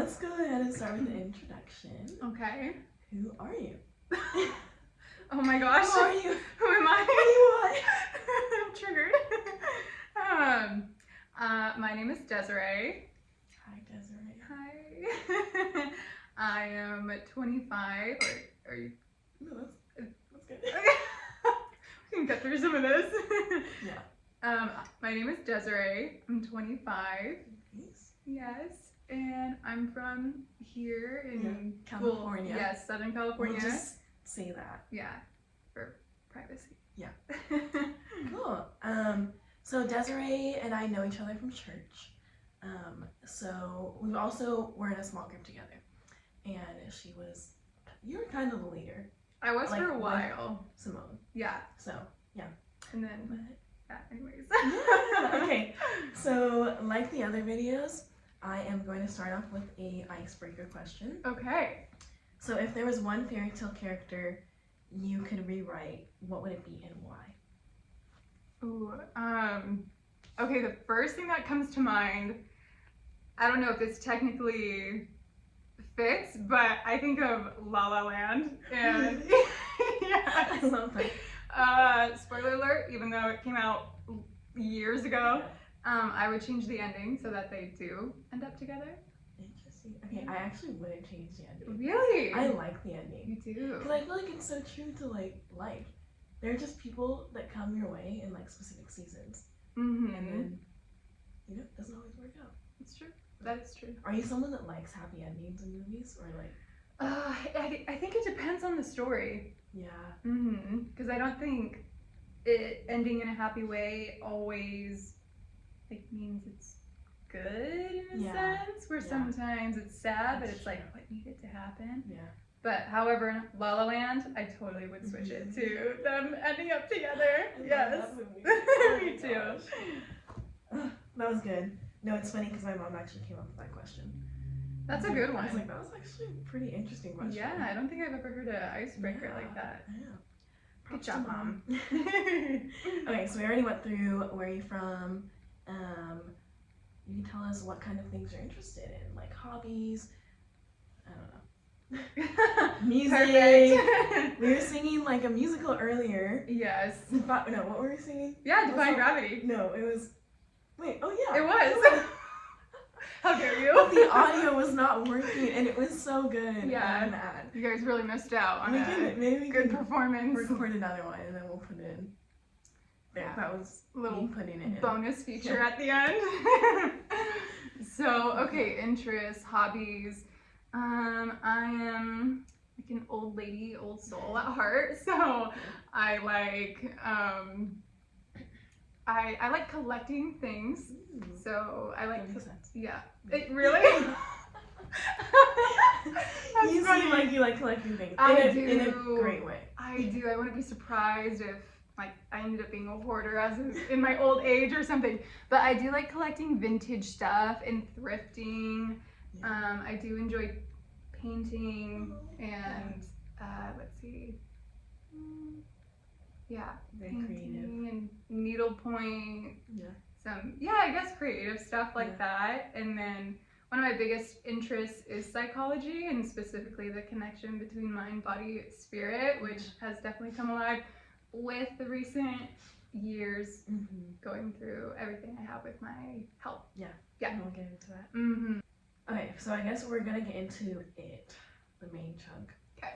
let's go ahead and start with the introduction. Okay. Who are you? Oh my gosh. Who are you? Who am I? What do you want? I'm triggered. My name is Desiree. Hi, Desiree. Hi. I am 25. Or are you? No, that's good. Okay. We can get through some of this. Yeah. My name is Desiree. I'm 25. Nice. Yes. And I'm from here in California. Well, yes, Southern California. We'll just say that. Yeah, for privacy. Yeah. Cool. So Desiree and I know each other from church. So we also were in a small group together, and you were kind of the leader. I was for a while. Simone. Yeah. So yeah. And then anyways. Okay. So like the other videos, I am going to start off with a icebreaker question. Okay. So if there was one fairy tale character you could rewrite, what would it be and why? Ooh, okay, the first thing that comes to mind, I don't know if this technically fits, but I think of La La Land, and I love that. Spoiler alert, even though it came out years ago, I would change the ending so that they do end up together. Interesting. Okay, I actually wouldn't change the ending. Really? I like the ending. You do? Because I feel like it's so true to like life. They're just people that come your way in like specific seasons. Mm-hmm. And then, it doesn't always work out. It's true. That is true. Are you someone that likes happy endings in movies or like? I think it depends on the story. Yeah. Mm-hmm. Because I don't think it ending in a happy way always means it's good in a sense. Where sometimes it's sad, but it's like what needed to happen. Yeah. But however, in La La Land, I totally would switch it to them ending up together. Yes. Me too. That was good. No, it's funny because my mom actually came up with that question. That's a good one. I was like, that was actually a pretty interesting question. Yeah, I don't think I've ever heard an icebreaker like that. Yeah. Good job, Mom. Okay, so we already went through where you're from. You can tell us what kind of things you're interested in, like hobbies. I don't know. Music. Perfect. We were singing like a musical earlier. Yes. No, what were we singing? Yeah, Defying Gravity. No, it was. Wait. Oh yeah. It was. How dare you? But the audio was not working, and it was so good. Yeah. I'm mad. You guys really missed out on Maybe good performance. Record another one, and then we'll put it in. There, that was little putting it in. Bonus feature at the end. So, okay, interests, hobbies. I am like an old lady, old soul at heart. So I like I like collecting things. So I like yeah. It really. You seem like you like collecting things. In a great way. I do. I want to be surprised if I ended up being a hoarder in my old age or something. But I do like collecting vintage stuff and thrifting. Yeah. I do enjoy painting and let's see. Yeah, very painting and needlepoint. Yeah. I guess creative stuff like that. And then one of my biggest interests is psychology, and specifically the connection between mind, body, spirit, which has definitely come alive with the recent years going through everything I have with my health. Yeah. Yeah. We'll get into that. Mm-hmm. Okay, so I guess we're gonna get into the main chunk. Okay.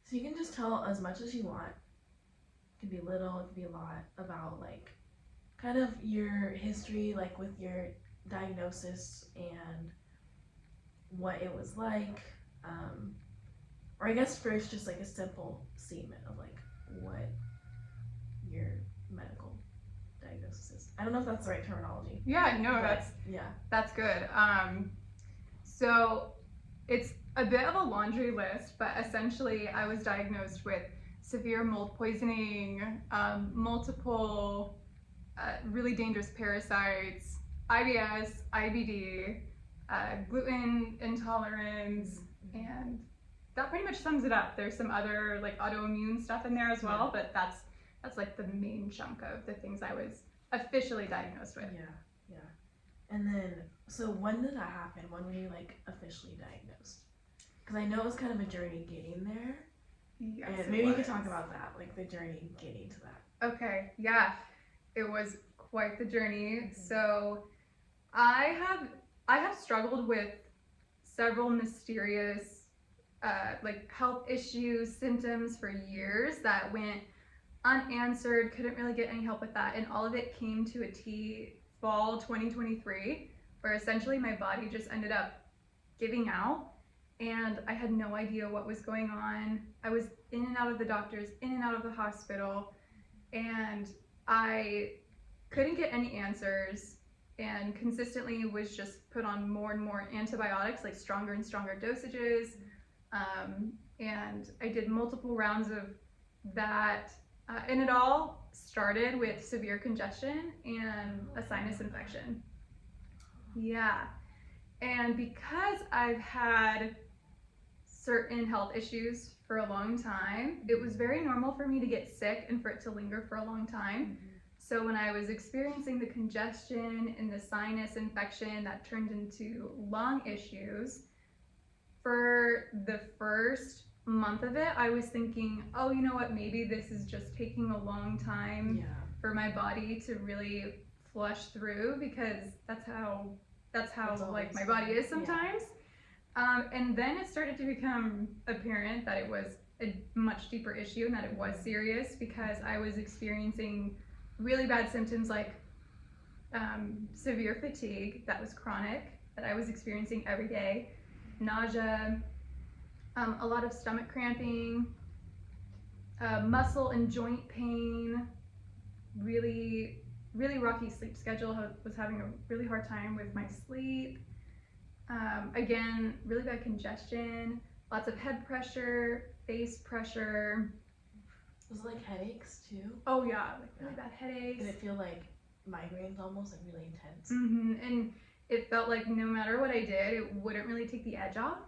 So you can just tell as much as you want. It could be little, it could be a lot, about like kind of your history, like with your diagnosis and what it was like. Or I guess first just like a simple statement of like what your medical diagnosis is. I don't know if that's the right terminology. Yeah, no, that's good. So it's a bit of a laundry list, but essentially I was diagnosed with severe mold poisoning, multiple really dangerous parasites, IBS, IBD, gluten intolerance, and that pretty much sums it up. There's some other like autoimmune stuff in there as well, but that's like the main chunk of the things I was officially diagnosed with. Yeah. And then, so when did that happen? When were you like officially diagnosed? Because I know it was kind of a journey getting there. Yes, And maybe you could talk about that, like the journey getting to that. Okay, yeah, it was quite the journey. Mhm. So I have struggled with several mysterious like health issues, symptoms for years that went unanswered, couldn't really get any help with that, and all of it came to a T fall 2023, where essentially my body just ended up giving out, and I had no idea what was going on. I was in and out of the doctors, in and out of the hospital, and I couldn't get any answers, and consistently was just put on more and more antibiotics, like stronger and stronger dosages. And I did multiple rounds of that, and it all started with severe congestion and a sinus infection. Yeah, and because I've had certain health issues for a long time, it was very normal for me to get sick and for it to linger for a long time. So when I was experiencing the congestion and the sinus infection that turned into lung issues, for the first month of it, I was thinking, oh, you know what, maybe this is just taking a long time Yeah. for my body to really flush through, because that's how like my body is sometimes. And then it started to become apparent that it was a much deeper issue and that it was serious, because I was experiencing really bad symptoms like severe fatigue that was chronic, that I was experiencing every day, nausea, a lot of stomach cramping, muscle and joint pain, really rocky sleep schedule. Was having a really hard time with my sleep. Again, really bad congestion, lots of head pressure, face pressure. Was it like headaches too? Oh yeah, like really bad headaches. Did it feel like migraines almost, like really intense? And it felt like no matter what I did, it wouldn't really take the edge off.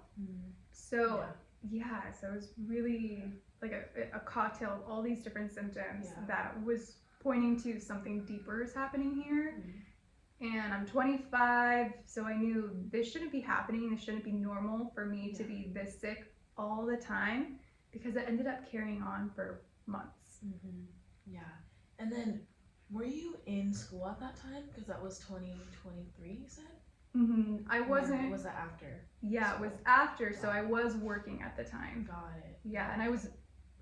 So yeah, so it was really like a cocktail of all these different symptoms that was pointing to something deeper is happening here. And I'm 25, so I knew this shouldn't be happening. This shouldn't be normal for me to be this sick all the time, because it ended up carrying on for months. Yeah. And then, were you in school at that time? Because that was 2023, you said? I wasn't. Or was that after? Yeah, it was after, so I was working at the time. Got it. Yeah, and I was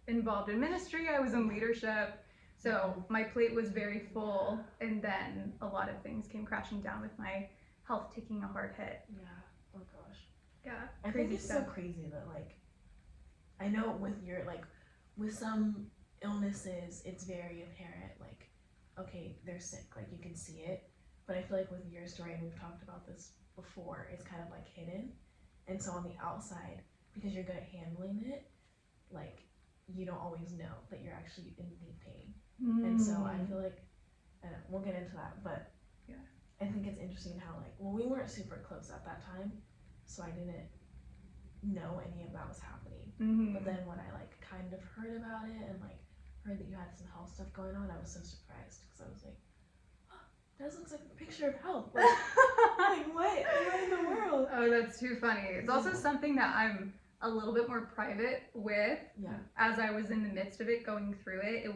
involved in ministry, I was in leadership, so my plate was very full, and then a lot of things came crashing down with my health taking a hard hit. Yeah. Oh gosh. Yeah. I think it's so crazy that, like, I know with your, like, with some illnesses, it's very apparent, like, okay, they're sick, like, you can see it. But I feel like with your story, and we've talked about this before, it's kind of like hidden. And so on the outside, because you're good at handling it, like, you don't always know that you're actually in deep pain. And so I feel like, and we'll get into that, but I think it's interesting how, like, well, we weren't super close at that time, so I didn't know any of that was happening. But then when I, like, kind of heard about it and, like, heard that you had some health stuff going on, I was so surprised, because I was like, that looks like a picture of health. Like what in the world? Oh, that's too funny. It's also something that I'm a little bit more private with. As I was in the midst of it, going through it, it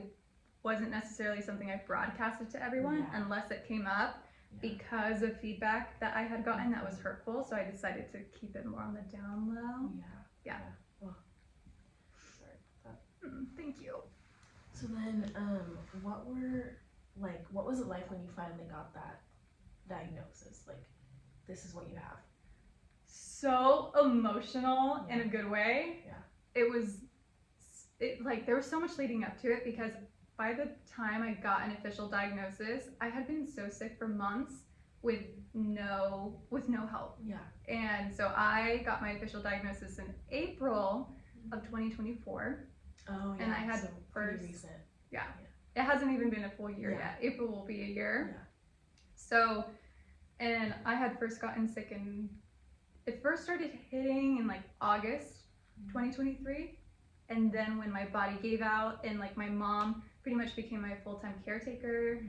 wasn't necessarily something I broadcasted to everyone unless it came up because of feedback that I had gotten that was hurtful. So I decided to keep it more on the down low. Yeah. Well, sorry about that. Thank you. So then, what was it like when you finally got that diagnosis? Like, this is what you have. So emotional in a good way. It was, like, there was so much leading up to it, because by the time I got an official diagnosis, I had been so sick for months with no help. And so I got my official diagnosis in April of 2024. Oh yeah. And I had so first. Recent. It hasn't even been a full year yet. April will be a year. So, and I had first gotten sick it first started hitting in like August 2023. And then when my body gave out and like my mom pretty much became my full-time caretaker,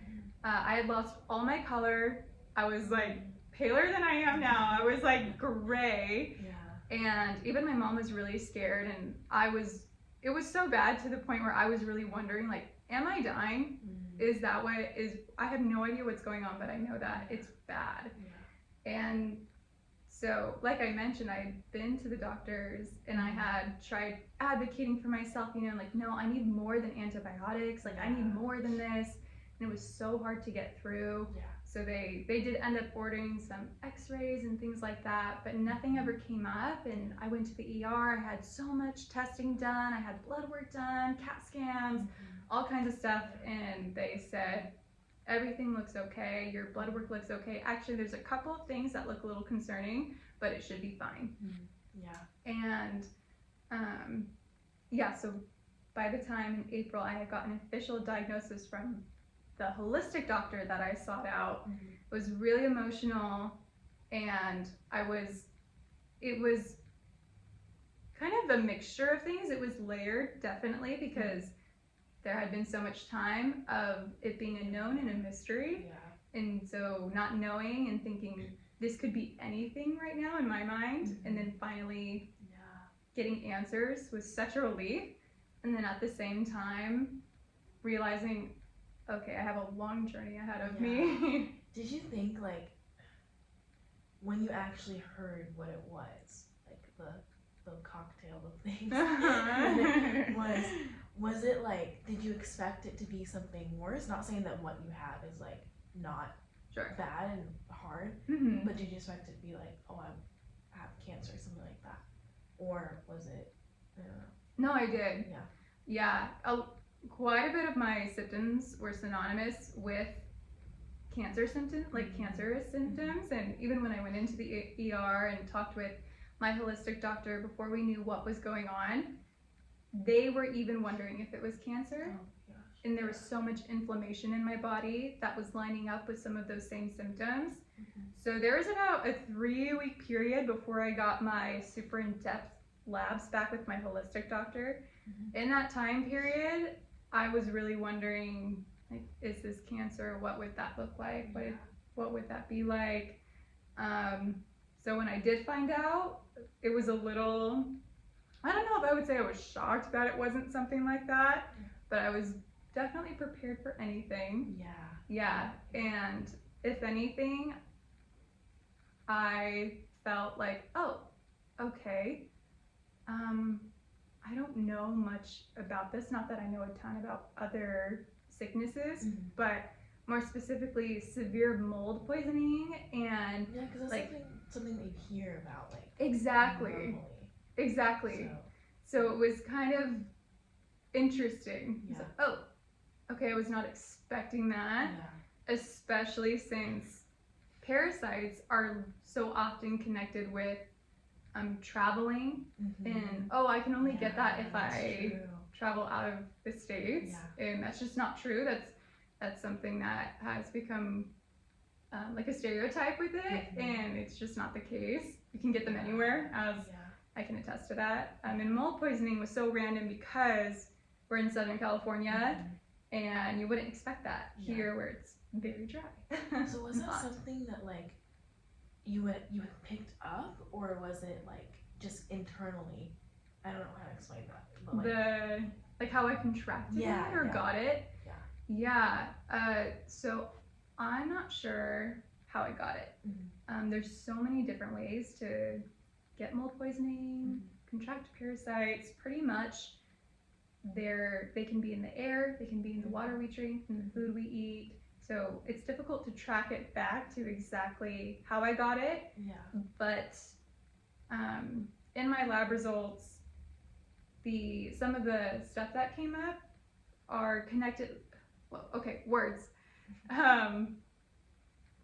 I had lost all my color. I was like paler than I am now. I was like gray. Yeah. And even my mom was really scared, and it was so bad to the point where I was really wondering, like, am I dying? Is that what is, I have no idea what's going on, but I know that it's bad. Yeah. And so, like I mentioned, I had been to the doctors and I had tried advocating for myself, you know, like, no, I need more than antibiotics, like, I need more than this. And it was so hard to get through. Yeah. So they did end up ordering some x-rays and things like that, but nothing ever came up. And I went to the ER, I had so much testing done, I had blood work done, CAT scans, all kinds of stuff, and they said, everything looks okay, your blood work looks okay. Actually, there's a couple of things that look a little concerning, but it should be fine. Yeah. And yeah, so by the time in April I had gotten an official diagnosis from the holistic doctor that I sought out, it was really emotional, and it was kind of a mixture of things. It was layered, definitely, because there had been so much time of it being a known and a mystery. Yeah. And so not knowing and thinking this could be anything right now in my mind, and then finally getting answers was such a relief. And then at the same time realizing, okay, I have a long journey ahead of me. Did you think, like, when you actually heard what it was, like the cocktail of things, was it like, did you expect it to be something worse? Not saying that what you have is like not bad and hard, but did you expect it to be like, oh, I have cancer or something like that? Or was it, I don't know. No, I did. Yeah. Yeah. Quite a bit of my symptoms were synonymous with cancer symptoms, like cancerous symptoms. And even when I went into the ER and talked with my holistic doctor before we knew what was going on, they were even wondering if it was cancer. Oh gosh. And there was so much inflammation in my body that was lining up with some of those same symptoms. So there was about a 3-week period before I got my super in-depth labs back with my holistic doctor. In that time period, I was really wondering, like, is this cancer? What would that look like? What would that be like? So when I did find out, it was a little, I don't know if I would say I was shocked that it wasn't something like that, but I was definitely prepared for anything. Yeah. And if anything, I felt like, oh, okay. I don't know much about this, not that I know a ton about other sicknesses, but more specifically severe mold poisoning and because that's like something that you hear about, like, exactly. So it was kind of interesting. Yeah. So, oh, okay, I was not expecting that, especially since parasites are so often true with traveling, and I can only get that if I travel out of the States, and that's just not true. That's something that has become like a stereotype with it, and it's just not the case. You can get them anywhere, as I can attest to that. And mold poisoning was so random because we're in Southern California, and you wouldn't expect that here where it's very dry. So was that something that, like, you had picked up, or was it like just internally? I don't know how to explain that. But like how I contracted it or got it. So I'm not sure how I got it. There's so many different ways to get mold poisoning, contract parasites. Pretty much, they can be in the air, they can be in the water we drink, in the food we eat. So it's difficult to track it back to exactly how I got it. But in my lab results, some of the stuff that came up are connected. Well, okay, words.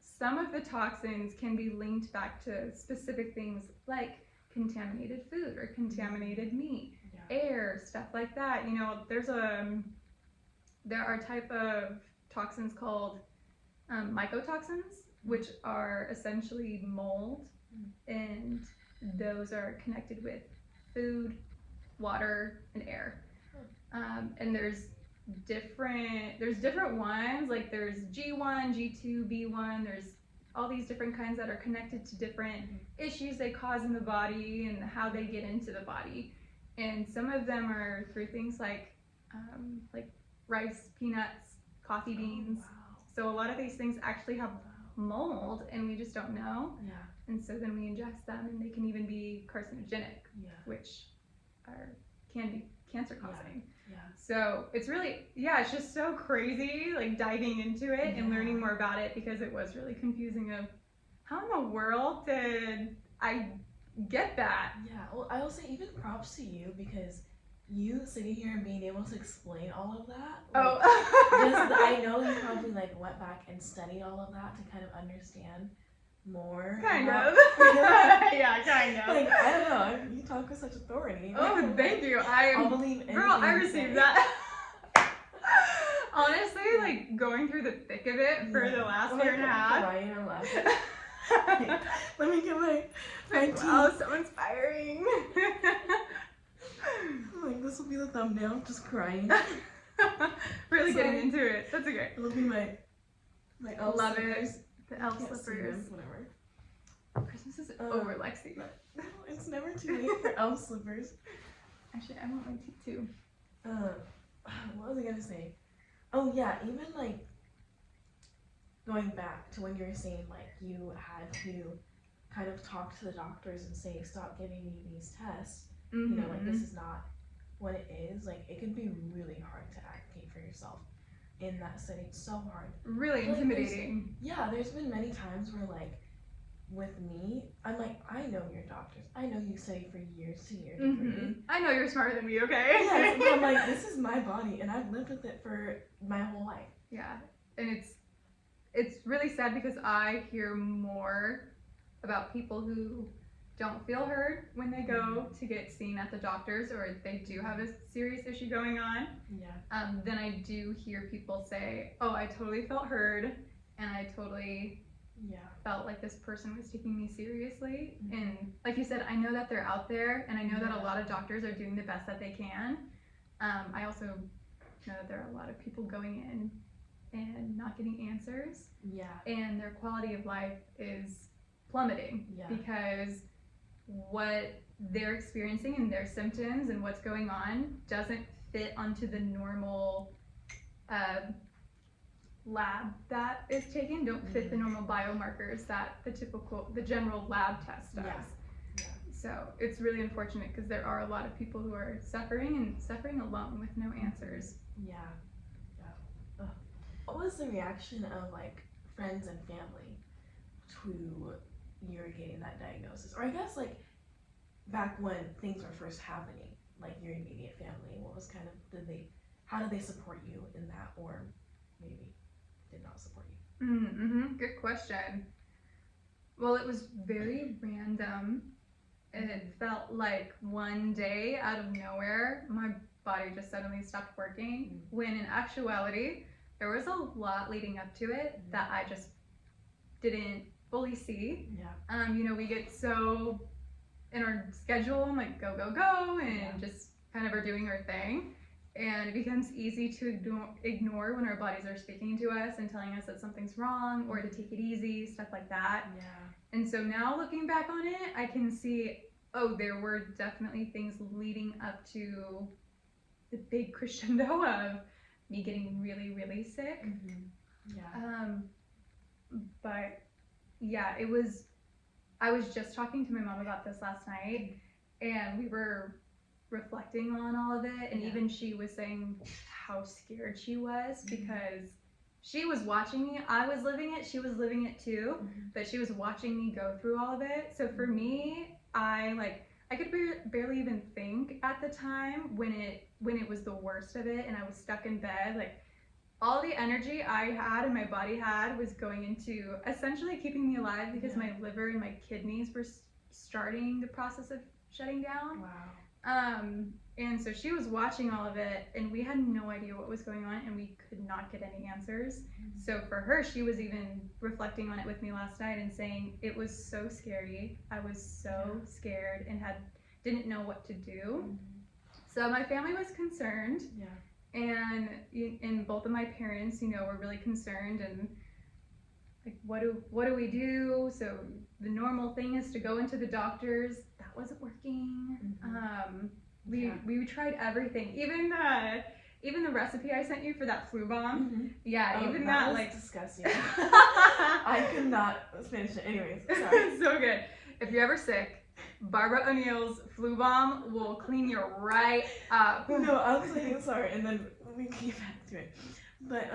Some of the toxins can be linked back to specific things like contaminated food or contaminated meat, air, stuff like that. You know, there are type of toxins called mycotoxins, which are essentially mold, and those are connected with food, water, and air. And there's different ones, like there's G1, G2, B1, there's all these different kinds that are connected to different issues they cause in the body and how they get into the body. And some of them are through things like rice, peanuts, coffee beans. Oh, wow. So a lot of these things actually have mold, and we just don't know. Yeah. And so then we ingest them, and they can even be carcinogenic, Yeah. which can be cancer causing. Yeah. So it's really, it's just so crazy, like diving into it and learning more about it, because it was really confusing of how in the world did I get that? Yeah. Well, I will say even props to you, because you sitting here and being able to explain all of that. I know you probably like went back and studied all of that to kind of understand more. Kind of. Yeah, kind of. Like, I don't know. You talk with such authority. Oh, thank you. I'll believe anything. Girl, I you received say. that. Honestly, like going through the thick of it for the last year and a half. Crying and laughing. Let me get my tea. Wow, so inspiring. Like, this will be the thumbnail, just crying. Really getting into it. That's okay. It'll be my elf Love slippers. it. The elf Can't see slippers. them, whatever. Christmas is over, Lexi. No, it's never too late for elf slippers. Actually, I want my tea too. What was I gonna say? Oh yeah, even like going back to when you were saying like you had to kind of talk to the doctors and say, stop giving me these tests. Mm-hmm. You know, like this is not what it is. Like it can be really hard to advocate for yourself in that setting. So hard. Really Like, intimidating. There's been many times where like with me, I'm like, I know you're doctors. I know you studied for years to your degree. Mm-hmm. I know you're smarter than me, okay? Yes, but I'm like, this is my body and I've lived with it for my whole life. Yeah, and it's really sad because I hear more about people who don't feel heard when they go to get seen at the doctors, or they do have a serious issue going on. Yeah. Then I do hear people say, oh, I totally felt heard, and I totally felt like this person was taking me seriously. Mm-hmm. And like you said, I know that they're out there, and I know that a lot of doctors are doing the best that they can. I also know that there are a lot of people going in and not getting answers. Yeah. And their quality of life is plummeting because what they're experiencing and their symptoms and what's going on doesn't fit onto the normal lab that is taken, don't fit the normal biomarkers that the general lab test does. Yeah. So it's really unfortunate because there are a lot of people who are suffering alone with no answers. Yeah. Ugh. What was the reaction of like friends and family to you getting that diagnosis? Or I guess like back when things were first happening, like your immediate family, what was kind of, how did they support you in that, or maybe did not support you? Mm-hmm. Good question. Well, it was very random. It felt like one day out of nowhere, my body just suddenly stopped working, when in actuality, there was a lot leading up to it that I just didn't fully see. Yeah. We get so in our schedule and like go, and just kind of are doing our thing. And it becomes easy to ignore when our bodies are speaking to us and telling us that something's wrong or to take it easy, stuff like that. Yeah. And so now looking back on it, I can see, oh, there were definitely things leading up to the big crescendo of me getting really, really sick. Mm-hmm. Yeah. But yeah, I was just talking to my mom about this last night, and we were reflecting on all of it, and even she was saying how scared she was because she was watching me. I was living it, she was living it too, but she was watching me go through all of it. So for me, I could barely even think at the time when it was the worst of it and I was stuck in bed. Like all the energy I had and my body had was going into essentially keeping me alive because my liver and my kidneys were starting the process of shutting down. Wow. And so she was watching all of it, and we had no idea what was going on, and we could not get any answers. So for her, she was even reflecting on it with me last night and saying it was so scary. I was so scared and didn't know what to do. So my family was concerned. And both of my parents, were really concerned, and like what do we do? So the normal thing is to go into the doctors. That wasn't working. We tried everything, even the recipe I sent you for that flu bomb. Yeah, even that was like disgusting. I could not finish it. Anyways, sorry. So good. If you're ever sick, Barbara O'Neill's flu bomb will clean you right up. No, I'll say sorry, and then we can get back to it. But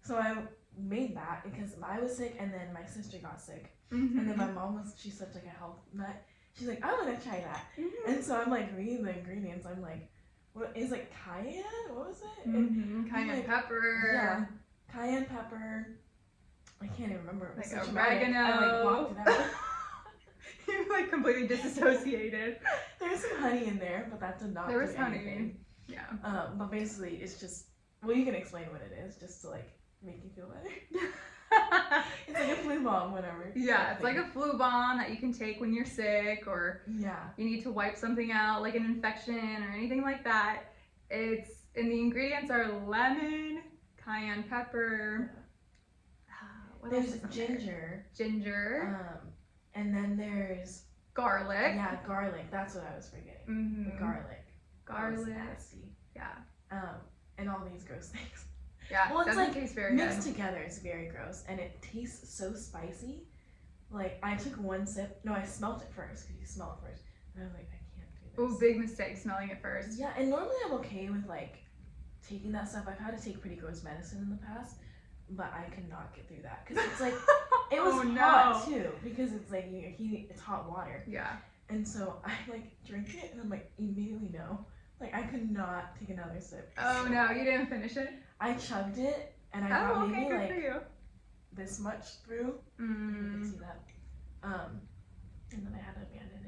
so I made that because I was sick, and then my sister got sick, and then my mom she's such like a health nut. She's like, I want to try that, and so I'm like reading the ingredients. I'm like, what is like cayenne? What was it? Cayenne pepper. Yeah, cayenne pepper. I can't even remember. Like so oregano. I like blocked it out. You're like completely disassociated. There's some honey in there, but that did not. There was do honey. anything. Yeah. But basically, it's just you can explain what it is, just to like make you feel better. It's like a flu bomb, whatever. Yeah, it's like a flu bomb that you can take when you're sick or you need to wipe something out, like an infection or anything like that. And the ingredients are lemon, cayenne pepper. What There's else is ginger. Ginger. And then there's garlic. Yeah, garlic. That's what I was forgetting. The garlic. Garlic. Nasty. Yeah. And all these gross things. Yeah, well, it's like taste very mixed good. together. It's very gross, and it tastes so spicy. Like I took one sip. No, I smelled it first because you smell it first, and I was like, I can't do this. Oh, big mistake smelling it first. Yeah, and normally I'm okay with like taking that stuff. I've had to take pretty gross medicine in the past, but I could not get through that because it's like it was hot too because it's like it's hot water. Yeah. And so I like drink it, and I'm like immediately no. Like I could not take another sip. Oh so no, you didn't finish it? I chugged it, and I got maybe good like for you. this much through. You can see that. And then I had to abandon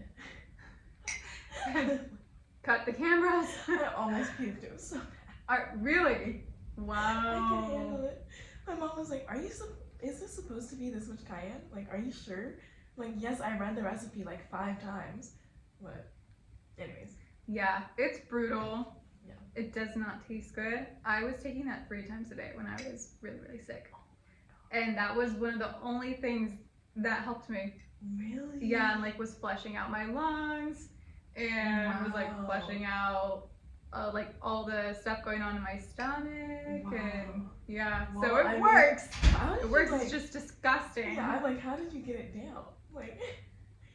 it. Cut the cameras. I almost puked. It was so bad. Really? Wow. I couldn't handle it. My mom was like, is this supposed to be this much cayenne? Like, are you sure? I'm like, yes, I read the recipe like 5 times. But anyways. Yeah, it's brutal. Yeah. It does not taste good. I was taking that 3 times a day when I was really, really sick. And that was one of the only things that helped me. Really? Yeah, and like was flushing out my lungs and was like flushing out like all the stuff going on in my stomach and yeah. Well, so it works. It works. Like, it's just disgusting. Yeah, I'm like, how did you get it down? Like,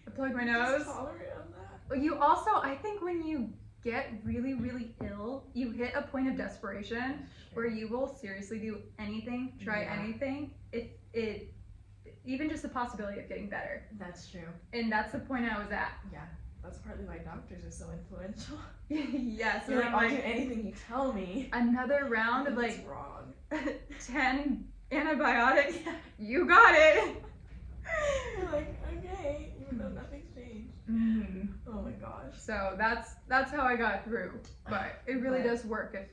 I plugged my nose. Tolerant on that. You also, I think when you get really, really ill, you hit a point of desperation where you will seriously do anything, try anything, if it, even just the possibility of getting better. That's true. And that's the point I was at. Yeah, that's partly why doctors are so influential. Yes. You're like, I'll do anything you tell me. Another round of That's like wrong. 10 antibiotics. You got it. You're like, okay, even though nothing's changed. Oh my gosh. So that's how I got through. But it really does work if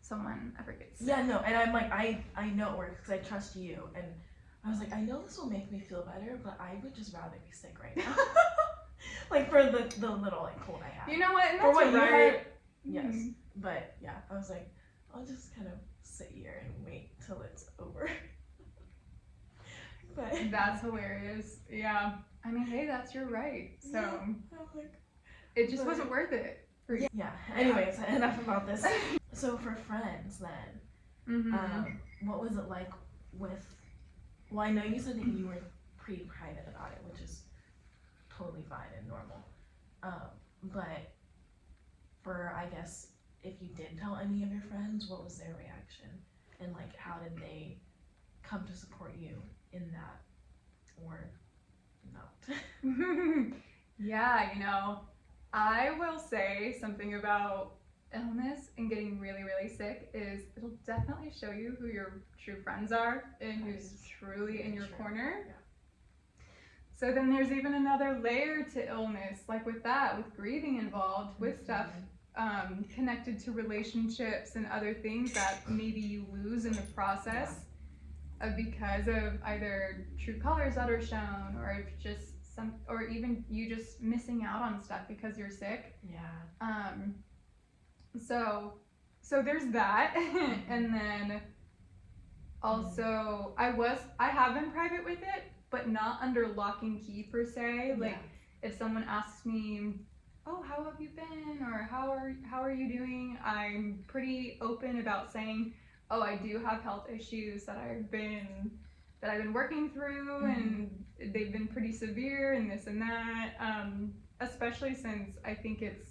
someone ever gets sick. Yeah, no, and I'm like, I know it works because I trust you. And I was like, I know this will make me feel better, but I would just rather be sick right now. Like for the little like cold I have. You know what? And for that's what you right. had, yes. But yeah, I was like, I'll just kind of sit here and wait till it's over. But That's hilarious. Yeah. I mean, hey, that's your right. So yeah, I'm like, it just wasn't worth it for you. yeah. Anyways, enough about this. So for friends then, what was it like with? Well, I know you said that you were pretty private about it, which is totally fine and normal. But for, I guess, if you did tell any of your friends, what was their reaction? And like, how did they come to support you in that, or not? Yeah, you know, I will say something about illness and getting really, really sick is it'll definitely show you who your true friends are and who's truly in your corner. Yeah. So then there's even another layer to illness, like with that, with grieving involved, with stuff connected to relationships and other things that maybe you lose in the process because of either true colors that are shown or just or even you just missing out on stuff because you're sick. Yeah. So there's that. And then Also, I have been private with it, but not under lock and key per se. Like, if someone asks me, "Oh, how have you been?" or how are you doing?" I'm pretty open about saying, "Oh, I do have health issues that I've been working through, and they've been pretty severe, and this and that." Especially since I think it's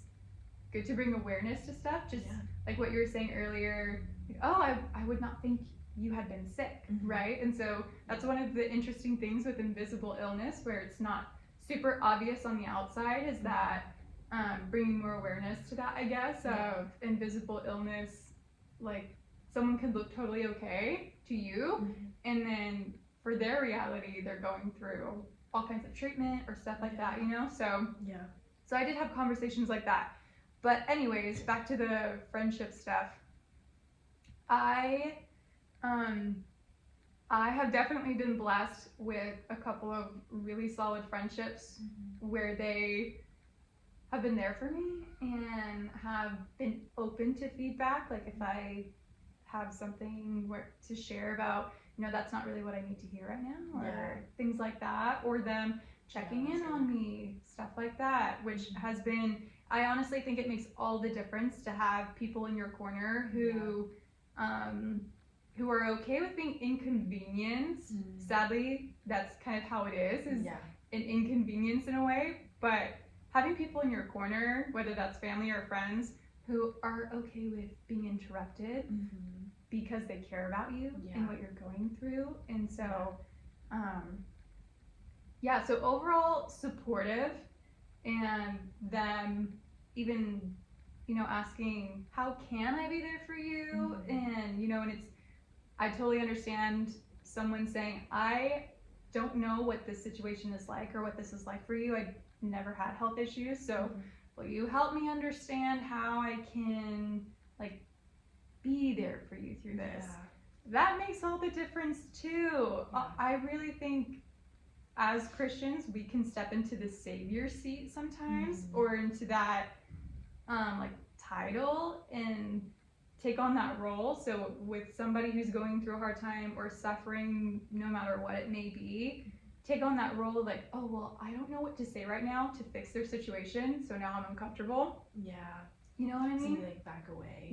good to bring awareness to stuff, just like what you were saying earlier. Like, oh, I would not think you had been sick, right? And so that's one of the interesting things with invisible illness, where it's not super obvious on the outside, is that bringing more awareness to that, I guess, of invisible illness. Like, someone could look totally okay to you, and then for their reality, they're going through all kinds of treatment or stuff like that, you know? So I did have conversations like that. But anyways, back to the friendship stuff. I have definitely been blessed with a couple of really solid friendships where they have been there for me and have been open to feedback. Like, if I have something to share about, you know, that's not really what I need to hear right now, or things like that, or them checking in on me, stuff like that, which has been, I honestly think it makes all the difference to have people in your corner who are okay with being inconvenienced. Sadly, that's kind of how it is an inconvenience in a way, but having people in your corner, whether that's family or friends, who are okay with being interrupted because they care about you and what you're going through. And so so overall supportive, and them even, you know, asking, how can I be there for you? And, you know, and I totally understand someone saying, I don't know what this situation is like or what this is like for you. I never had health issues, so will you help me understand how I can, like, be there for you through this? That makes all the difference too. I really think as Christians, we can step into the savior seat sometimes, or into that like title, and take on that role. So with somebody who's going through a hard time or suffering, no matter what it may be, take on that role of like, oh, well, I don't know what to say right now to fix their situation, so now I'm uncomfortable. You know what I mean? So you, like, back away.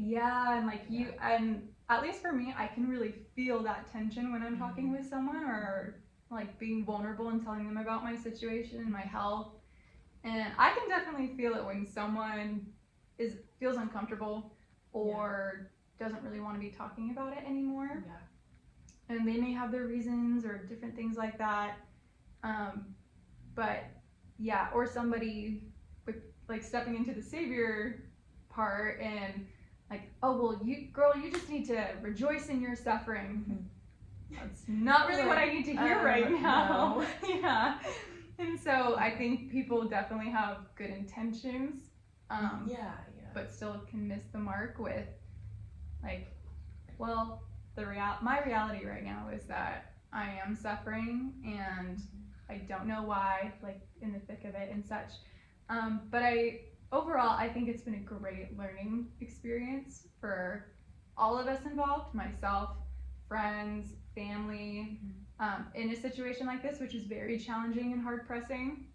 And like you, and at least for me, I can really feel that tension when I'm talking with someone, or like being vulnerable and telling them about my situation and my health. And I can definitely feel it when someone feels uncomfortable or doesn't really want to be talking about it anymore. And they may have their reasons or different things like that. But or somebody with, like, stepping into the savior part and like, oh, well, you just need to rejoice in your suffering. That's not really what I need to hear right now. No. And so I think people definitely have good intentions, but still can miss the mark with, like, well, my reality right now is that I am suffering and I don't know why, like, in the thick of it and such. But overall, I think it's been a great learning experience for all of us involved, myself, friends, family, in a situation like this, which is very challenging and hard pressing,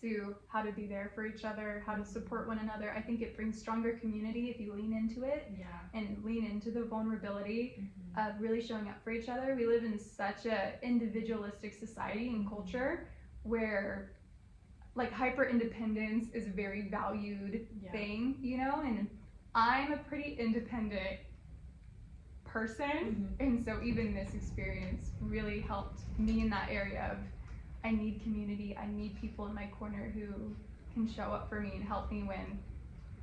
to how to be there for each other, how to support one another. I think it brings stronger community if you lean into it and lean into the vulnerability of really showing up for each other. We live in such a individualistic society and culture where, like, hyper independence is a very valued thing, you know, and I'm a pretty independent person, and so even this experience really helped me in that area of, I need community, I need people in my corner who can show up for me and help me when,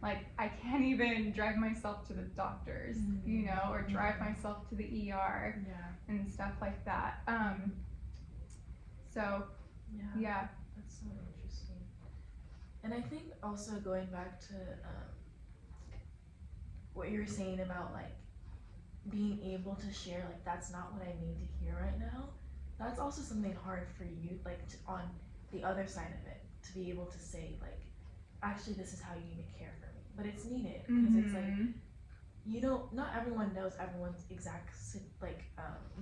like, I can't even drive myself to the doctors, you know, or drive myself to the ER and stuff like that. So That's so interesting. And I think also going back to what you were saying about, like, being able to share, like, that's not what I need to hear right now. That's also something hard for you, like, on the other side of it, to be able to say, like, actually, this is how you need to care for me. But it's needed, because it's like, not everyone knows everyone's exact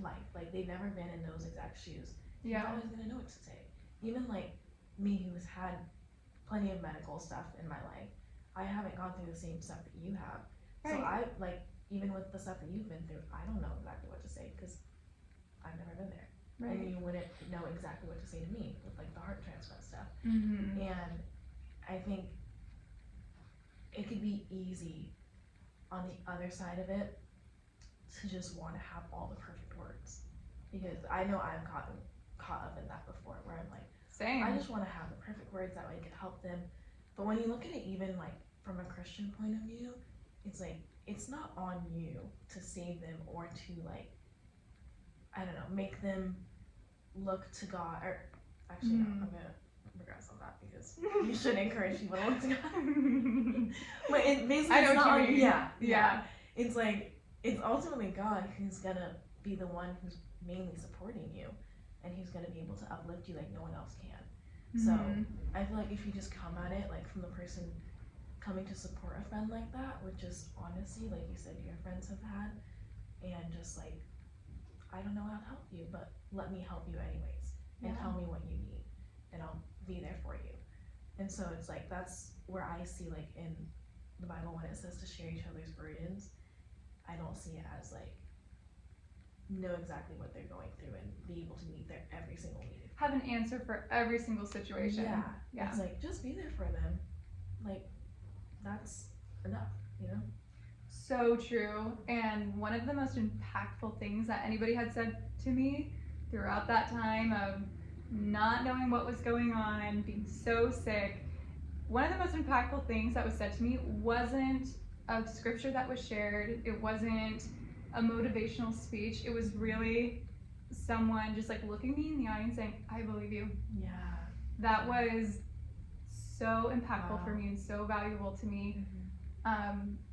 life. Like they've never been in those exact shoes. You're Yeah. always gonna know what to say. Even like me, who's had plenty of medical stuff in my life, I haven't gone through the same stuff that you have. So Right. I like even with the stuff that you've been through, I don't know exactly what to say because I've never been there, and Right. you wouldn't know exactly what to say to me with like the heart transplant stuff. Mm-hmm. And I think it could be easy on the other side of it to just want to have all the perfect words, because I know I've gotten caught up in that before where I'm like, Same. I just want to have the perfect words that way I can help them. But when you look at it even like from a Christian point of view, it's like it's not on you to save them or to like, I don't know, make them look to God. Or actually no, I'm gonna regress on that because you should encourage people to look to God. But it basically I know it's what not you on, mean. yeah. It's like it's ultimately God who's gonna be the one who's mainly supporting you, and who's gonna be able to uplift you like no one else can. So I feel like if you just come at it like from the person coming to support a friend like that, with just honesty, like you said your friends have had, and just like, I don't know how to help you, but let me help you anyways, and Yeah. tell me what you need, and I'll be there for you. And so it's like that's where I see like in the Bible when it says to share each other's burdens, I don't see it as like know exactly what they're going through and be able to meet their every single need. Have an answer for every single situation. Yeah. It's like just be there for them. Like that's enough, you know? So true. And one of the most impactful things that anybody had said to me throughout that time of not knowing what was going on, being so sick, one of the most impactful things that was said to me wasn't a scripture that was shared, it wasn't a motivational speech, it was really someone just like looking me in the eye and saying, I believe you. Yeah. That was so impactful Wow. for me and so valuable to me.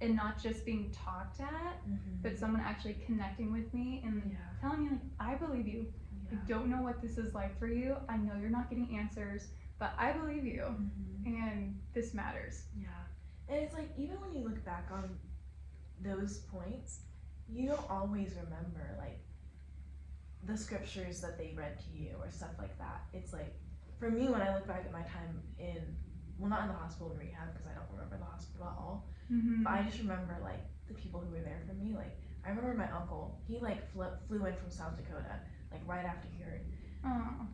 And not just being talked at, but someone actually connecting with me and telling me like, I believe you. I don't know what this is like for you. I know you're not getting answers, but I believe you, and this matters. Yeah. And it's like even when you look back on those points, you don't always remember like the scriptures that they read to you or stuff like that. It's like for me when I look back at my time in, well, not in the hospital and rehab because I don't remember the hospital at all, but I just remember like the people who were there for me. Like I remember my uncle, he like flew in from South Dakota like right after he heard.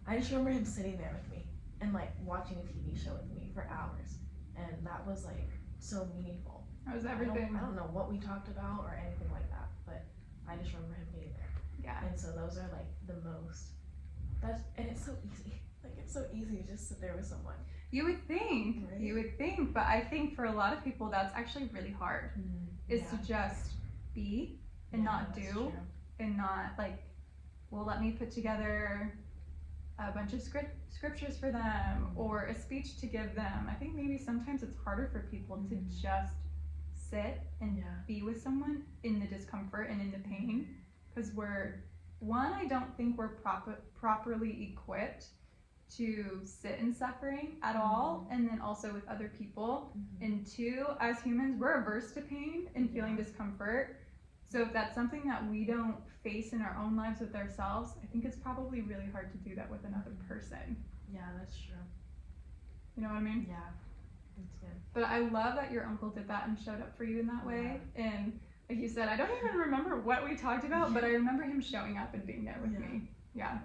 I just remember him sitting there with me and like watching a TV show with me for hours, and that was like so meaningful. That was everything. I don't know what we talked about or anything like that, but I just remember him being there. Yeah. And so those are like the most, and it's so easy. Like it's so easy to just sit there with someone. You would think, Right? you would think, but I think for a lot of people that's actually really hard, is to just be and not do, true. and not like, well, let me put together a bunch of scriptures for them or a speech to give them. I think maybe sometimes it's harder for people to just sit and be with someone in the discomfort and in the pain, because I don't think we're properly equipped to sit in suffering at all, and then also with other people. And two, as humans, we're averse to pain and feeling discomfort. So if that's something that we don't face in our own lives with ourselves, I think it's probably really hard to do that with another person. Yeah, that's true. You know what I mean? Yeah, that's good. But I love that your uncle did that and showed up for you in that way. And like you said, I don't even remember what we talked about, but I remember him showing up and being there with me. Yeah.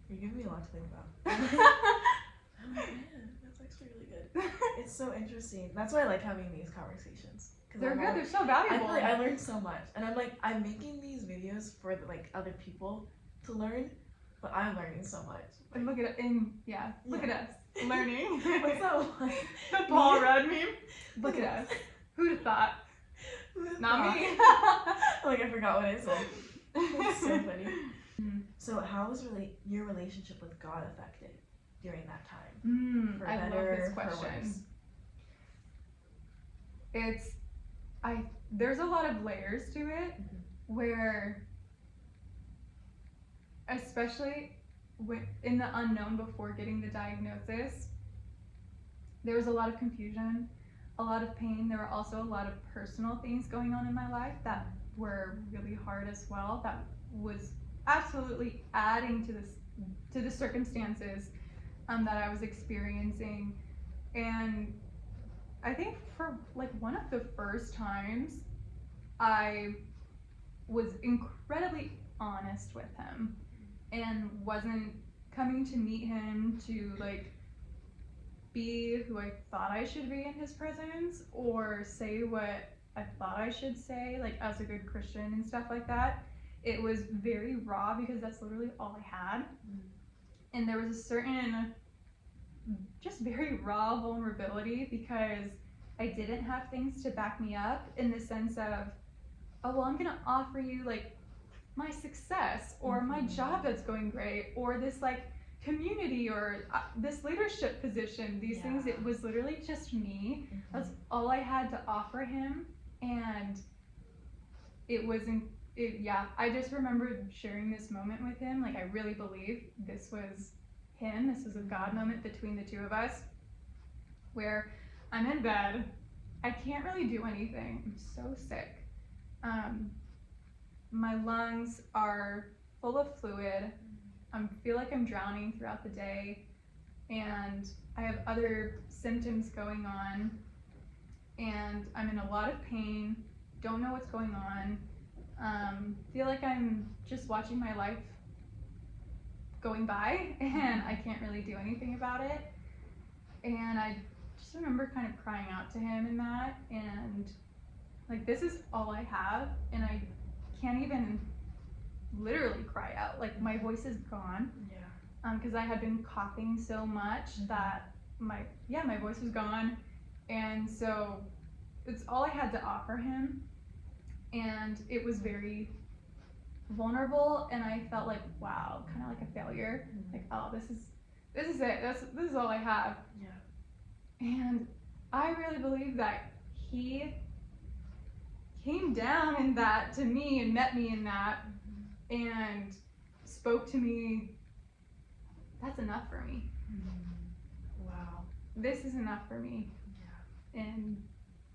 You're giving me a lot to think about. I'm like, man, that's actually really good. It's so interesting. That's why I like having these conversations. They're good. They're so valuable. I feel like I learned so much, and I'm like, I'm making these videos for like other people to learn, but I'm learning so much. And look at it. And look at us learning. What's that one? The Paul Rudd meme. Look at us. Who'd have thought? Not me. Like I forgot what I said. It's so funny. So how was your relationship with God affected during that time? For I better, love this question. There's a lot of layers to it, where, especially in the unknown before getting the diagnosis, there was a lot of confusion. a lot of pain. There were also a lot of personal things going on in my life that were really hard as well. That was absolutely adding to the circumstances that I was experiencing. And I think for like one of the first times, I was incredibly honest with him and wasn't coming to meet him to like be who I thought I should be in his presence or say what I thought I should say, like as a good Christian and stuff like that. It was very raw because that's literally all I had. And there was a certain just very raw vulnerability because I didn't have things to back me up in the sense of, oh, well, I'm going to offer you like my success or my job that's going great or this like community or this leadership position, these things. It was literally just me. That's all I had to offer him. And it wasn't, I just remember sharing this moment with him. Like, I really believe this was him. This was a God moment between the two of us where I'm in bed. I can't really do anything. I'm so sick. My lungs are full of fluid. I feel like I'm drowning throughout the day. And I have other symptoms going on. And I'm in a lot of pain. Don't know what's going on. Feel like I'm just watching my life going by and I can't really do anything about it. And I just remember kind of crying out to him in that, and like, this is all I have, and I can't even literally cry out. Like, my voice is gone. Because I had been coughing so much that my voice was gone. And so it's all I had to offer him. And it was very vulnerable, and I felt like, wow, kind of like a failure. Like, oh, this is it. This is all I have. And I really believe that he came down in that to me and met me in that and spoke to me. That's enough for me. Wow. This is enough for me. And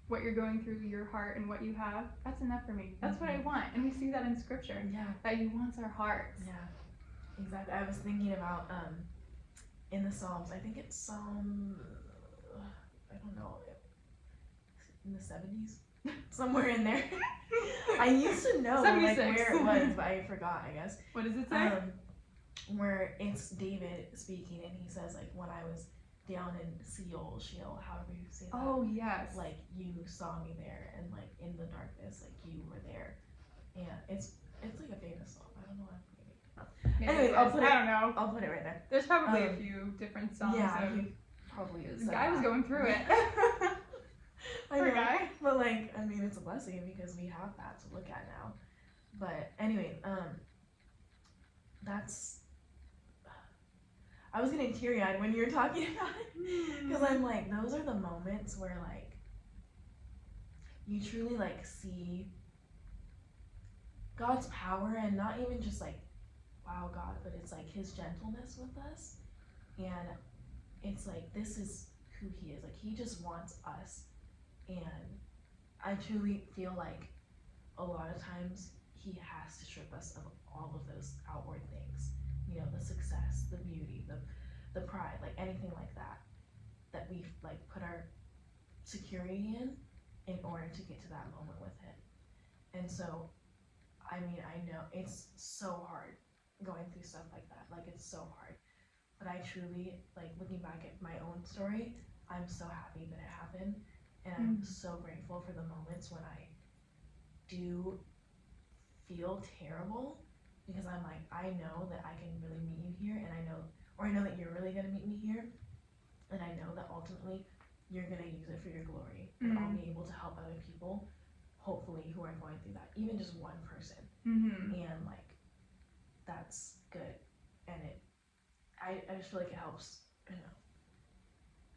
what you're going through, your heart and what you have, that's enough for me. That's what I want. And we see that in scripture. That he wants our hearts. Exactly. I was thinking about in the Psalms, I think it's Psalm, I don't know, in the 70s, somewhere in there. I used to know like where it was, but I forgot, I guess. What does it say? Where it's David speaking, and he says, like, when I was down in Sheol, however you say that. Oh, yes. Like, you saw me there, and like in the darkness, like you were there. And it's like a famous song. I don't know why I'm putting it. Anyways, I don't know. I'll put it right there. There's probably a few different songs. Yeah, he probably is. The guy was going through it. Poor guy. But like, I mean, it's a blessing because we have that to look at now. But anyway, that's. I was getting teary-eyed when you were talking about it, because I'm like, those are the moments where like you truly like see God's power, and not even just like, wow, God, but it's like his gentleness with us. And it's like, this is who he is. Like, he just wants us. And I truly feel like a lot of times he has to strip us of all of those outward things. You know, the success, the beauty, the pride, like anything like that we like put our security in order to get to that moment with him. And so, I mean, I know it's so hard going through stuff like that. Like, it's so hard. But I truly, like, looking back at my own story, I'm so happy that it happened. And I'm so grateful for the moments when I do feel terrible, because I'm like, I know that I can really meet you here, and I know that you're really going to meet me here, and I know that ultimately you're going to use it for your glory, and I'll be able to help other people, hopefully, who are going through that, even just one person. And like, that's good. And I just feel like it helps, you know.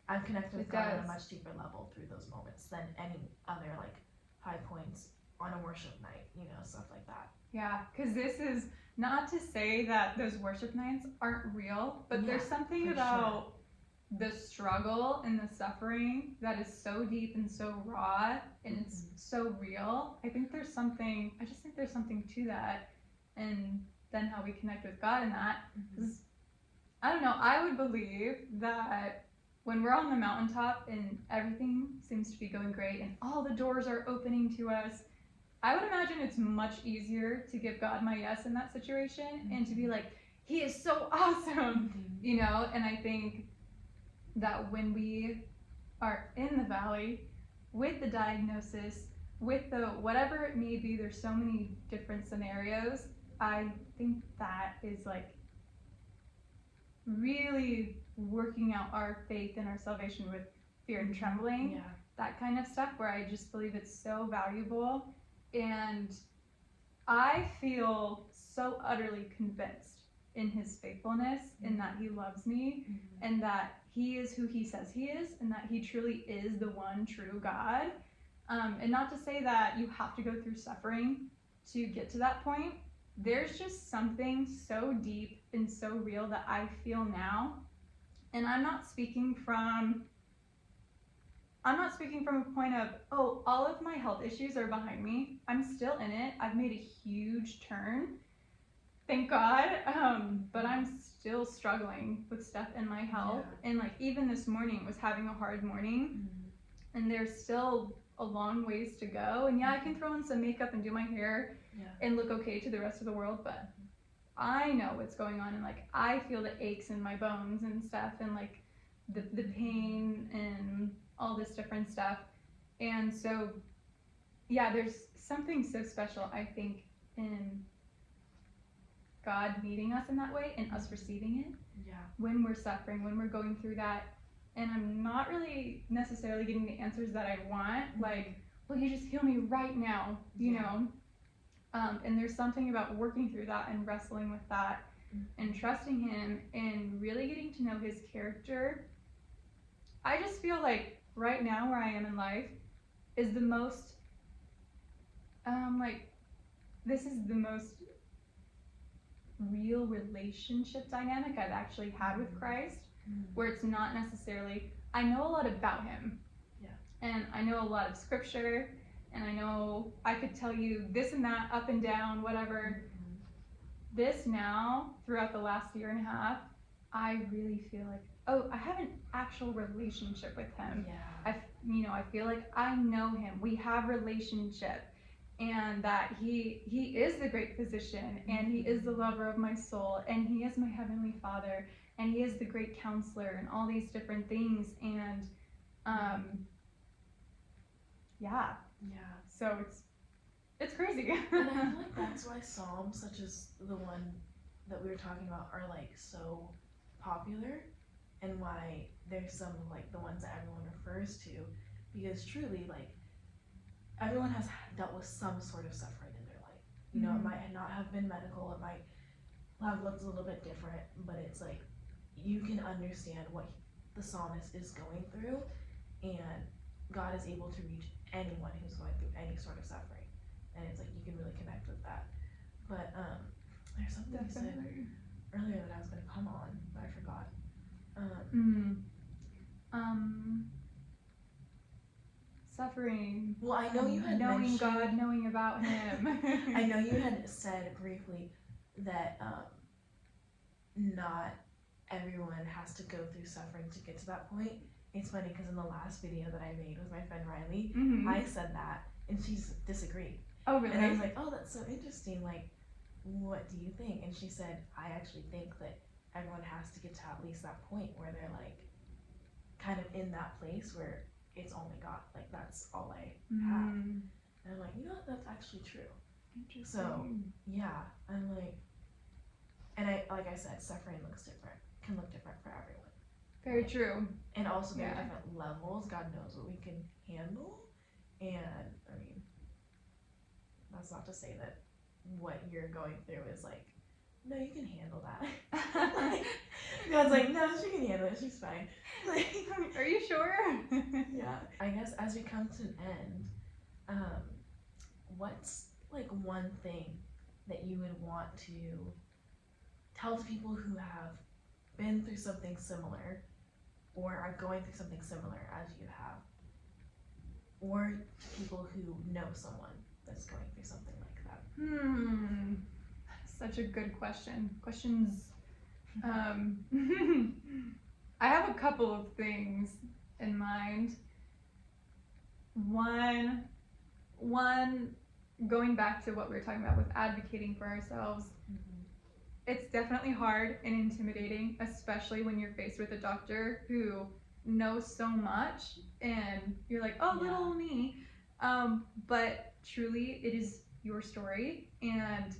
I've connected with God on a much deeper level through those moments than any other like high points on a worship night, you know, stuff like that. Yeah, because this is not to say that those worship nights aren't real, but there's something about the struggle and the suffering that is so deep and so raw and it's so real. I think there's something, I just think there's something to that, and then how we connect with God in that. Because I don't know, I would believe that when we're on the mountaintop and everything seems to be going great and all the doors are opening to us, I would imagine it's much easier to give God my yes in that situation and to be like, he is so awesome, you know? And I think that when we are in the valley with the diagnosis, with the whatever it may be, there's so many different scenarios. I think that is like really working out our faith and our salvation with fear and trembling. Yeah. That kind of stuff, where I just believe it's so valuable. And I feel so utterly convinced in his faithfulness, in that he loves me, and that he is who he says he is, and that he truly is the one true God. And not to say that you have to go through suffering to get to that point. There's just something so deep and so real that I feel now. And I'm not speaking from a point of, oh, all of my health issues are behind me. I'm still in it. I've made a huge turn, thank God. But I'm still struggling with stuff in my health. Yeah. And like even this morning was having a hard morning, and there's still a long ways to go. And yeah, I can throw in some makeup and do my hair and look okay to the rest of the world, but I know what's going on, and like I feel the aches in my bones and stuff, and like the pain and all this different stuff. And so yeah, there's something so special, I think, in God meeting us in that way and us receiving it when we're suffering, when we're going through that. And I'm not really necessarily getting the answers that I want, like, will you just heal me right now, you know? And there's something about working through that and wrestling with that and trusting him and really getting to know his character. I just feel like right now where I am in life is the most, this is the most real relationship dynamic I've actually had with Christ, where it's not necessarily, I know a lot about him, and I know a lot of scripture, and I know I could tell you this and that, up and down, whatever. This now, throughout the last year and a half, I really feel like, oh, I have an actual relationship with him. I feel like I know him. We have relationship, and that he is the great physician, and he is the lover of my soul, and he is my heavenly Father, and he is the great counselor, and all these different things. And so it's crazy. And I feel like that's why Psalms, such as the one that we were talking about, are like so popular, and why there's some like the ones that everyone refers to, because truly, like, everyone has dealt with some sort of suffering in their life. You know, it might not have been medical, it might have looked a little bit different, but it's like you can understand what the psalmist is going through, and God is able to reach anyone who's going through any sort of suffering, and it's like you can really connect with that. But there's something you said earlier that I was going to come on, but I forgot. Suffering. Well, I know you had knowing mentioned, God, knowing about him. I know you had said briefly that not everyone has to go through suffering to get to that point. It's funny because in the last video that I made with my friend Riley, I said that, and she's disagreed. Oh, really? And I was like, oh, that's so interesting. Like, what do you think? And she said, I actually think that everyone has to get to at least that point where they're like, kind of in that place where it's only God. Like, that's all I have. And I'm like, you know what? That's actually true. Interesting. So, yeah, I'm like, and like I said, suffering can look different for everyone. Very true. And also there are different levels. God knows what we can handle. And I mean, that's not to say that what you're going through is like, no, you can handle that. Like, God's like, no, she can handle it. She's fine. Like, are you sure? Yeah. I guess as we come to an end, what's like one thing that you would want to tell to people who have been through something similar, or are going through something similar as you have, or people who know someone that's going through something like that? Such a good question. Questions. I have a couple of things in mind. One, going back to what we were talking about with advocating for ourselves, it's definitely hard and intimidating, especially when you're faced with a doctor who knows so much and you're like, oh, little old me. But truly, it is your story and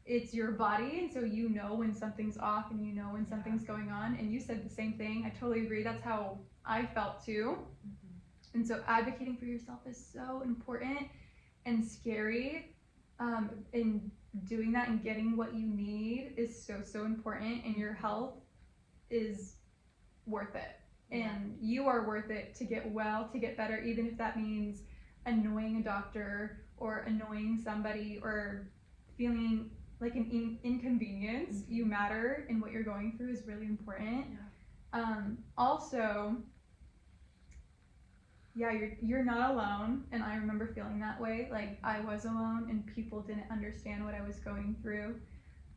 it's your body, and so you know when something's off and you know when something's going on. And you said the same thing. I totally agree. That's how I felt too. And so advocating for yourself is so important and scary. And doing that and getting what you need is so important, and your health is worth it. And you are worth it to get well, to get better, even if that means annoying a doctor or annoying somebody or feeling like an inconvenience. You matter, and what you're going through is really important. Also, you're not alone, and I remember feeling that way. Like, I was alone and people didn't understand what I was going through.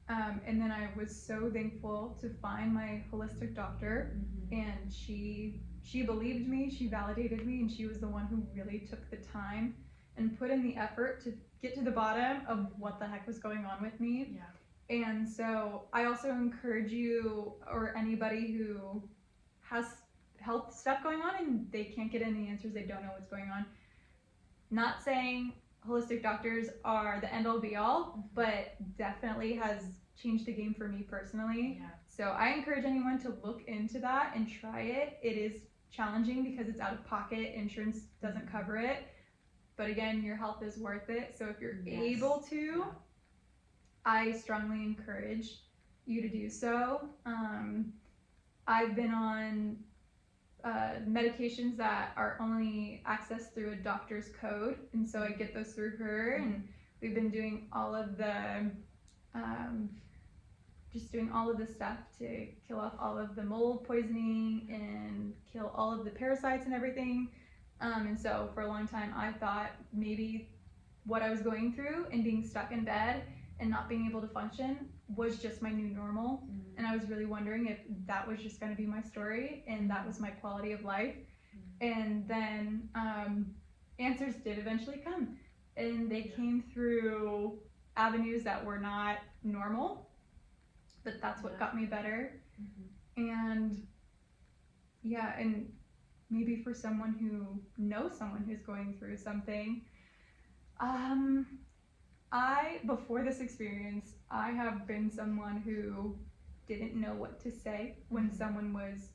And then I was so thankful to find my holistic doctor, and she believed me, she validated me, and she was the one who really took the time and put in the effort to get to the bottom of what the heck was going on with me. And so I also encourage you, or anybody who has health stuff going on and they can't get any answers, they don't know what's going on. Not saying holistic doctors are the end all be all, but definitely has changed the game for me personally. So I encourage anyone to look into that and try it. It is challenging because it's out of pocket, insurance doesn't cover it, but again, your health is worth it. So if you're able to, I strongly encourage you to do so. I've been on medications that are only accessed through a doctor's code, and so I get those through her, and we've been doing all of the stuff to kill off all of the mold poisoning and kill all of the parasites and everything. And so for a long time I thought maybe what I was going through and being stuck in bed and not being able to function was just my new normal. And I was really wondering if that was just going to be my story and that was my quality of life. And then answers did eventually come, and they came through avenues that were not normal, but that's what got me better. And and maybe for someone who knows someone who's going through something, before this experience, I have been someone who didn't know what to say when someone was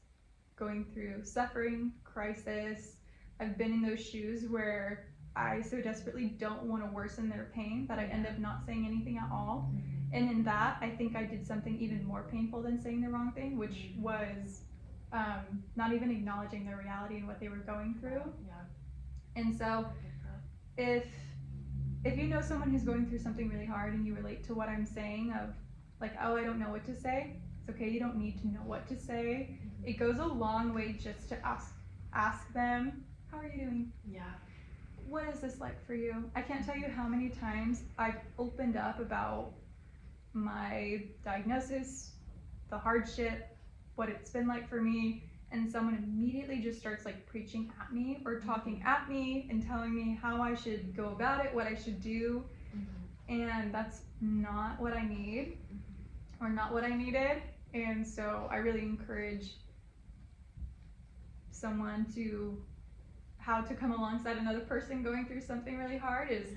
going through suffering, crisis. I've been in those shoes where I so desperately don't want to worsen their pain that I end up not saying anything at all. And in that, I think I did something even more painful than saying the wrong thing, which was not even acknowledging their reality and what they were going through. And so if you know someone who's going through something really hard and you relate to what I'm saying of like, oh, I don't know what to say, it's okay, you don't need to know what to say. It goes a long way just to ask them, how are you doing? What is this like for you? I can't tell you how many times I've opened up about my diagnosis, the hardship, what it's been like for me, and someone immediately just starts like preaching at me or talking at me and telling me how I should go about it, what I should do. And that's not what I need or not what I needed. And so I really encourage someone to how to come alongside another person going through something really hard is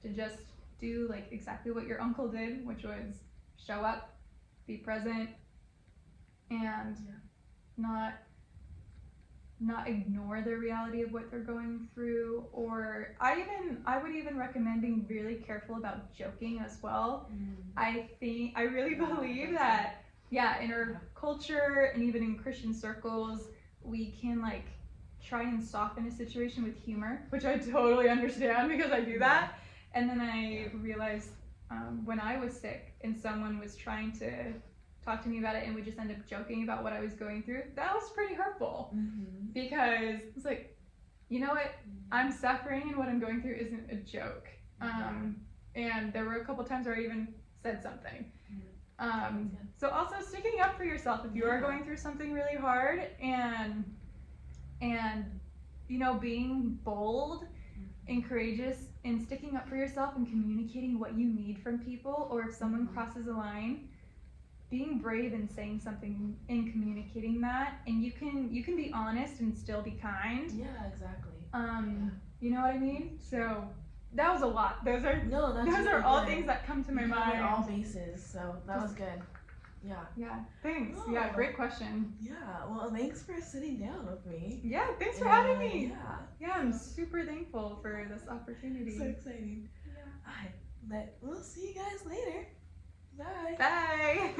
to just do like exactly what your uncle did, which was show up, be present, and not ignore the reality of what they're going through. Or I would even recommend being really careful about joking as well. I really believe that in our culture and even in Christian circles, we can like try and soften a situation with humor, which I totally understand because I do that. And then I realized when I was sick and someone was trying to talk to me about it and would just end up joking about what I was going through, that was pretty hurtful. Mm-hmm. Because it's like, you know what? I'm suffering and what I'm going through isn't a joke. And there were a couple times where I even said something. So also sticking up for yourself if you are going through something really hard, and you know, being bold and courageous and sticking up for yourself and communicating what you need from people, or if someone crosses a line, being brave and saying something and communicating that, and you can be honest and still be kind. Yeah, exactly. You know what I mean? So that was a lot. Those are really all good. things that come to my You mind. covered all bases, so that was good. Yeah. Yeah, thanks. Oh. Yeah, great question. Yeah, well, thanks for sitting down with me. Yeah, thanks for having me. Yeah. Yeah, I'm super thankful for this opportunity. So exciting. Yeah. Alright, but we'll see you guys later. Bye. Bye.